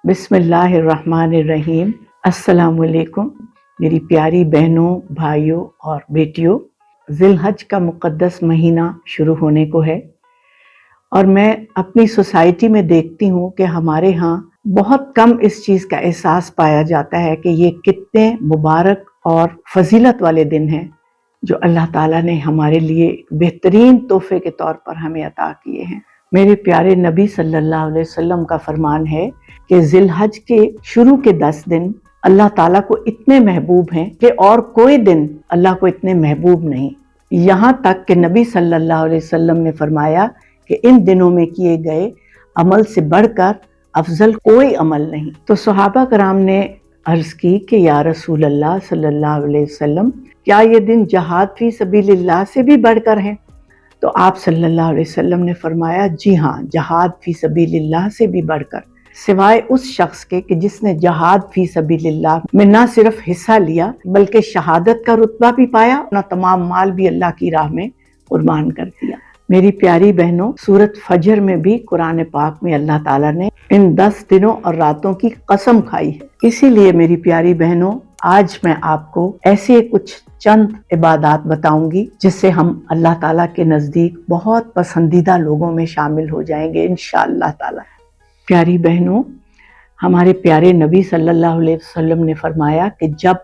बिस्मिल्लाहिर्रहमानिर्रहीम। अस्सलाम वालेकुम मेरी प्यारी बहनों, भाइयों और बेटियों। ज़िलहज का मुक़द्दस महीना शुरू होने को है और मैं अपनी सोसाइटी में देखती हूँ कि हमारे यहाँ बहुत कम इस चीज़ का एहसास पाया जाता है कि ये कितने मुबारक और फजीलत वाले दिन हैं जो अल्लाह ताला ने हमारे लिए बेहतरीन तोहफे के तौर पर हमें अता किए हैं। मेरे प्यारे नबी सल्लल्लाहु अलैहि वसल्लम का फरमान है कि ज़िलहज के शुरू के 10 दिन अल्लाह ताला को इतने महबूब हैं कि और कोई दिन अल्लाह को इतने महबूब नहीं। यहाँ तक कि नबी सल्लल्लाहु अलैहि वसल्लम ने फरमाया कि इन दिनों में किए गए अमल से बढ़कर अफजल कोई अमल नहीं। तो सहाबा कराम ने अर्ज की कि या रसूल अल्लाह सल्लल्लाहु अलैहि वसल्लम, क्या ये दिन जहाद फी सबीलिल्लाह से भी बढ़कर हैं? तो आप सल्लल्लाहु अलैहि वसल्लम ने फरमाया, जी हाँ, जहाद फी सबीलिल्लाह से भी बढ़कर, सिवाय उस शख्स के कि जिसने जहाद फी सबीलिल्लाह में न सिर्फ हिस्सा लिया बल्कि शहादत का रुतबा भी पाया, अपना तमाम माल भी अल्लाह की राह में कुर्बान कर दिया। मेरी प्यारी बहनों, सूरत फजर में भी कुरान पाक में अल्लाह ताला ने इन 10 दिनों और रातों की कसम खाई है। इसीलिए मेरी प्यारी बहनों, आज मैं आपको ऐसे कुछ चंद इबादत बताऊंगी जिससे हम अल्लाह ताला के नज़दीक बहुत पसंदीदा लोगों में शामिल हो जाएंगे इंशाअल्लाह ताला। प्यारी बहनों, हमारे प्यारे नबी सल्लल्लाहु अलैहि वसल्लम ने फरमाया कि जब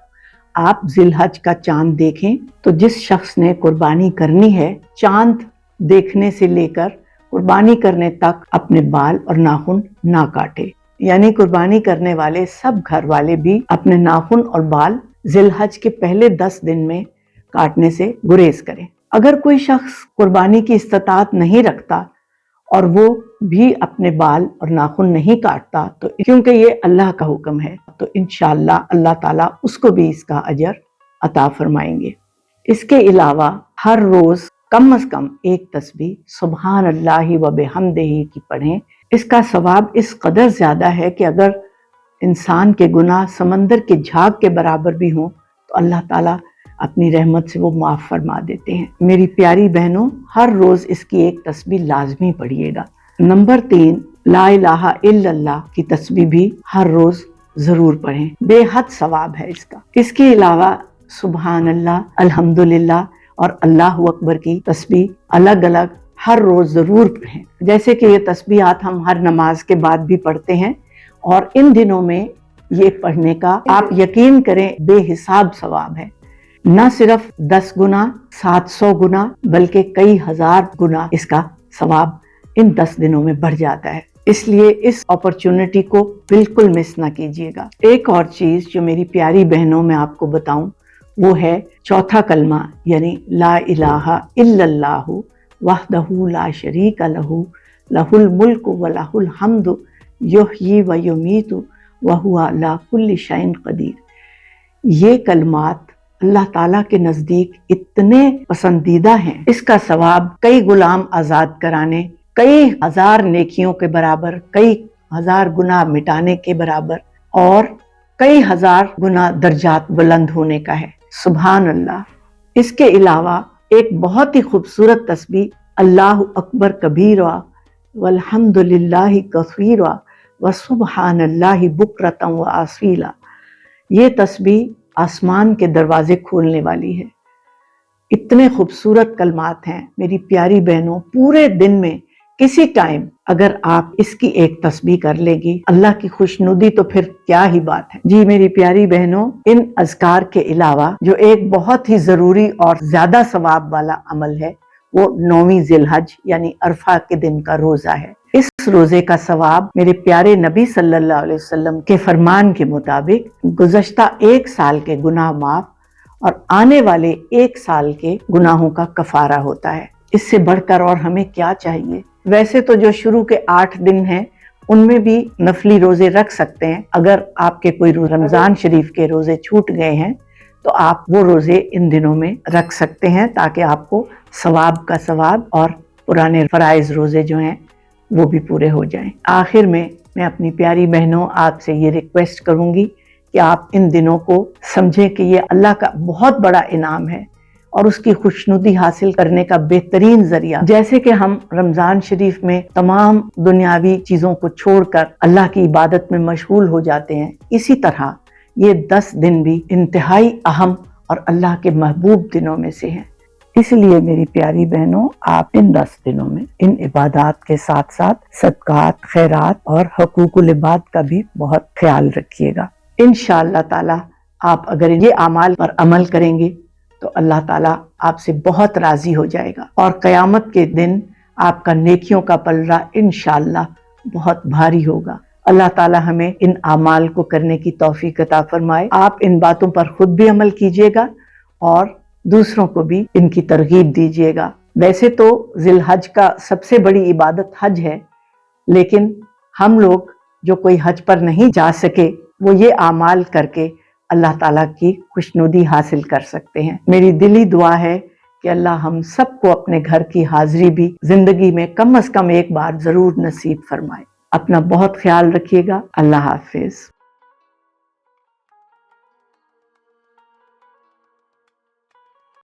आप ज़िलहज का चांद देखें तो जिस शख्स ने कुर्बानी करनी है, चांद देखने से लेकर कुर्बानी करने तक अपने बाल और नाखून ना काटे। यानी कुर्बानी करने वाले सब घर वाले भी अपने नाखून और बाल ज़िलहज के पहले 10 दिन में काटने से गुरेज करें। अगर कोई शख्स कुर्बानी की इस्तात नहीं रखता और वो भी अपने बाल और नाखून नहीं काटता, तो क्योंकि ये अल्लाह का हुक्म है, तो इंशाअल्लाह अल्लाह ताला उसको भी इसका अजर अता फरमाएंगे। इसके अलावा हर रोज कम से कम एक तस्बीह सुबहान अल्लाहि व बिहम्दिही की पढ़ें। इसका सवाब इस कदर ज्यादा है कि अगर इंसान के गुनाह समंदर के झाग के बराबर भी हों तो अल्लाह ताला अपनी रहमत से वो माफ़ फरमा देते हैं। मेरी प्यारी बहनों, हर रोज़ इसकी एक तस्बीह लाजमी पढ़िएगा। नंबर 3, ला इलाहा इल्लल्लाह की तस्बीह भी हर रोज़ ज़रूर पढ़ें, बेहद सवाब है इसका। इसके अलावा सुबहान अल्लाह, अल्हम्दुलिल्लाह और अल्लाहु अकबर की तस्बीह अलग अलग हर रोज़ ज़रूर पढ़ें। जैसे कि ये तस्बीहात हम हर नमाज के बाद भी पढ़ते हैं और इन दिनों में ये पढ़ने का आप यकीन करें बेहिसाब सवाब है। न सिर्फ 10 गुना, 700 गुना, बल्कि कई हजार गुना इसका सवाब इन 10 दिनों में बढ़ जाता है। इसलिए इस अपॉर्चुनिटी को बिल्कुल मिस ना कीजिएगा। एक और चीज जो मेरी प्यारी बहनों में आपको बताऊं, वो है चौथा कलमा, यानी ला इलाहा इल्लल्लाहु वहदहु ला शरीका लहू लहुल मुल्कु व लहुल हम्दु युहयी व युमीतु व हुवा अला कुल्ली शैइन कदीर। ये कलमात अल्लाह ताला के नज़दीक इतने पसंदीदा हैं, इसका सवाब कई गुलाम आज़ाद कराने, कई हजार नेकियों के बराबर, कई हजार गुनाह मिटाने के बराबर और कई हजार गुना दर्जात बुलंद होने का है। सुभान अल्लाह। इसके अलावा एक बहुत ही खूबसूरत तस्बीह अल्लाहु अकबर कबीरा वल्हम्दुलिल्लाहि कसीरा व सुब्हानल्लाहि बुकरतन व आसीला। ये तस्बीह आसमान के दरवाजे खोलने वाली है। इतने खूबसूरत कलमात हैं मेरी प्यारी बहनों। पूरे दिन में किसी टाइम अगर आप इसकी एक तस्बीह कर लेगी, अल्लाह की खुशनुदी तो फिर क्या ही बात है। जी मेरी प्यारी बहनों, इन अज़कार के अलावा जो एक बहुत ही जरूरी और ज्यादा सवाब वाला अमल है, वो 9वीं ज़िलहज यानी अरफा के दिन का रोजा है। इस रोजे का सवाब मेरे प्यारे नबी सल्लल्लाहु अलैहि वसल्लम के फरमान के मुताबिक गुज़श्ता 1 साल के गुनाह माफ और आने वाले 1 साल के गुनाहों का कफारा होता है। इससे बढ़कर और हमें क्या चाहिए। वैसे तो जो शुरू के 8 दिन हैं उनमें भी नफली रोजे रख सकते हैं। अगर आपके कोई रमजान शरीफ के रोजे छूट गए हैं तो आप वो रोजे इन दिनों में रख सकते हैं, ताकि आपको सवाब का सवाब और पुराने फराइज रोजे जो हैं वो भी पूरे हो जाएं। आखिर में मैं अपनी प्यारी बहनों आपसे ये रिक्वेस्ट करूंगी कि आप इन दिनों को समझें कि ये अल्लाह का बहुत बड़ा इनाम है اور اس کی خوشنودی حاصل کرنے کا بہترین ذریعہ. جیسے کہ ہم رمضان شریف میں تمام دنیاوی چیزوں کو چھوڑ کر اللہ کی عبادت میں مشغول ہو جاتے ہیں، اسی طرح یہ 10 دن بھی انتہائی اہم اور اللہ کے محبوب دنوں میں سے ہیں. اس لیے میری پیاری بہنوں، آپ ان 10 دنوں میں ان عبادات کے ساتھ ساتھ صدقات، خیرات اور حقوق العباد کا بھی بہت خیال رکھیے گا. انشاءاللہ تعالی آپ اگر یہ اعمال پر عمل کریں گے تو اللہ تعالیٰ آپ سے بہت راضی ہو جائے گا، اور قیامت کے دن آپ کا نیکیوں کا پلڑا انشاءاللہ بہت بھاری ہوگا. اللہ تعالیٰ ہمیں ان اعمال کو کرنے کی توفیق عطا فرمائے. آپ ان باتوں پر خود بھی عمل کیجیے گا اور دوسروں کو بھی ان کی ترغیب دیجیے گا. ویسے تو ذی الحج کا سب سے بڑی عبادت حج ہے، لیکن ہم لوگ جو کوئی حج پر نہیں جا سکے وہ یہ اعمال کر کے اللہ تعالیٰ کی خوشنودی حاصل کر سکتے ہیں. میری دلی دعا ہے کہ اللہ ہم سب کو اپنے گھر کی حاضری بھی زندگی میں کم از کم ایک بار ضرور نصیب فرمائے. اپنا بہت خیال رکھیے گا. اللہ حافظ.